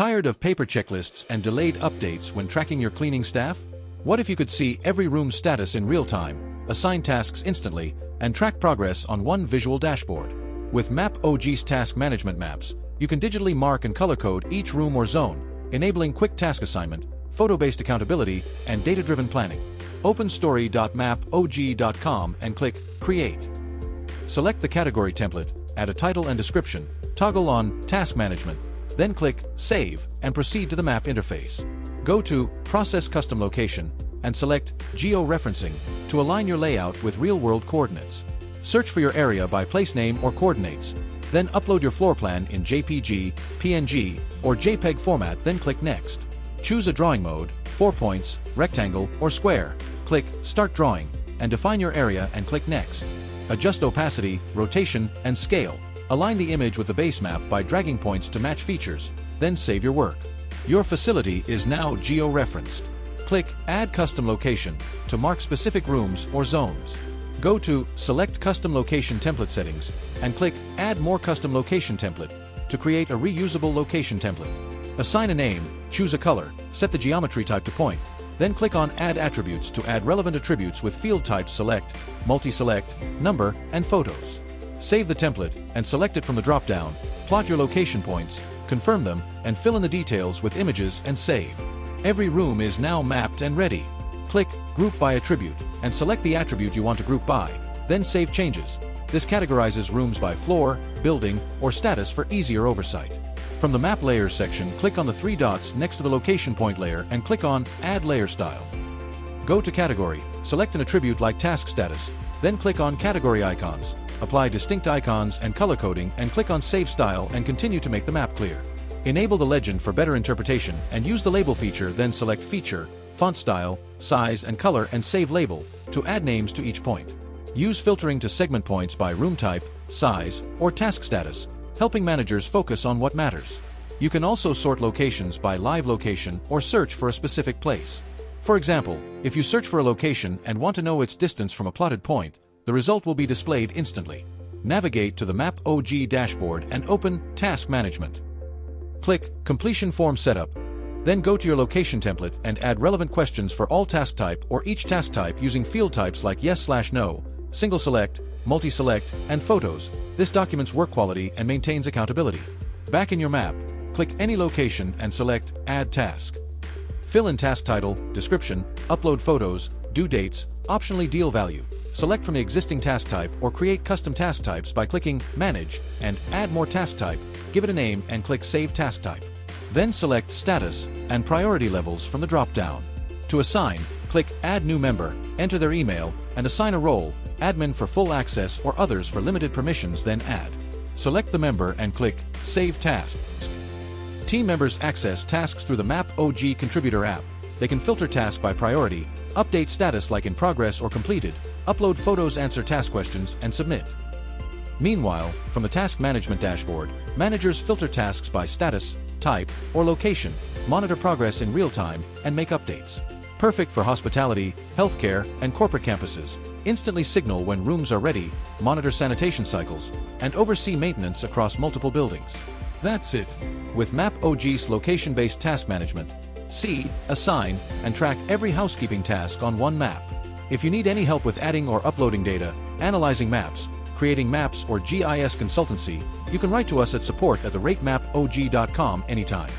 Tired of paper checklists and delayed updates when tracking your cleaning staff? What if you could see every room's status in real time, assign tasks instantly, and track progress on one visual dashboard? With MAPOG's task management maps, you can digitally mark and color code each room or zone, enabling quick task assignment, photo-based accountability, and data-driven planning. Open story.mapog.com and click Create. Select the category template, add a title and description, toggle on Task Management, then click Save and proceed to the map interface. Go to Process Custom Location and select Geo-Referencing to align your layout with real-world coordinates. Search for your area by place name or coordinates, then upload your floor plan in JPG, PNG, or JPEG format, then click Next. Choose a drawing mode, 4 points, rectangle, or square. Click Start Drawing and define your area and click Next. Adjust opacity, rotation, and scale. Align the image with the base map by dragging points to match features, then save your work. Your facility is now geo-referenced. Click Add Custom Location to mark specific rooms or zones. Go to Select Custom Location Template Settings and click Add More Custom Location Template to create a reusable location template. Assign a name, choose a color, set the geometry type to point, then click on Add Attributes to add relevant attributes with field types Select, Multi-Select, Number, and Photos. Save the template and select it from the drop-down, plot your location points, confirm them, and fill in the details with images and save. Every room is now mapped and ready. Click Group by Attribute and select the attribute you want to group by, then save changes. This categorizes rooms by floor, building, or status for easier oversight. From the Map Layers section, click on the 3 dots next to the location point layer and click on Add Layer Style. Go to Category, select an attribute like Task Status, then click on Category Icons, apply distinct icons and color coding, and click on Save Style and continue to make the map clear. Enable the legend for better interpretation and use the label feature, then select Feature, Font Style, Size, and Color and Save Label to add names to each point. Use filtering to segment points by room type, size, or task status, helping managers focus on what matters. You can also sort locations by live location or search for a specific place. For example, if you search for a location and want to know its distance from a plotted point, the result will be displayed instantly. Navigate to the MAPOG dashboard and open Task Management. Click Completion Form Setup, then go to your location template and add relevant questions for all task type or each task type using field types like Yes/No, Single Select, Multi-Select, and Photos. This documents work quality and maintains accountability. Back in your map, click any location and select Add Task. Fill in task title, description, upload photos, due dates, optionally deal value. Select from the existing task type or create custom task types by clicking Manage and Add More Task Type, give it a name and click Save Task Type. Then select Status and Priority Levels from the drop-down. To assign, click Add New Member, enter their email, and assign a role, Admin for full access or others for limited permissions, then Add. Select the member and click Save Task. Team members access tasks through the MAPOG Contributor app. They can filter tasks by priority, update status like in progress or completed, upload photos, answer task questions, and submit. Meanwhile, from the Task Management dashboard, managers filter tasks by status, type, or location, monitor progress in real time, and make updates. Perfect for hospitality, healthcare, and corporate campuses. Instantly signal when rooms are ready, monitor sanitation cycles, and oversee maintenance across multiple buildings. That's it. With MAPOG's location-based task management, see, assign, and track every housekeeping task on one map. If you need any help with adding or uploading data, analyzing maps, creating maps, or GIS consultancy, you can write to us at support@theratepmapog.com anytime.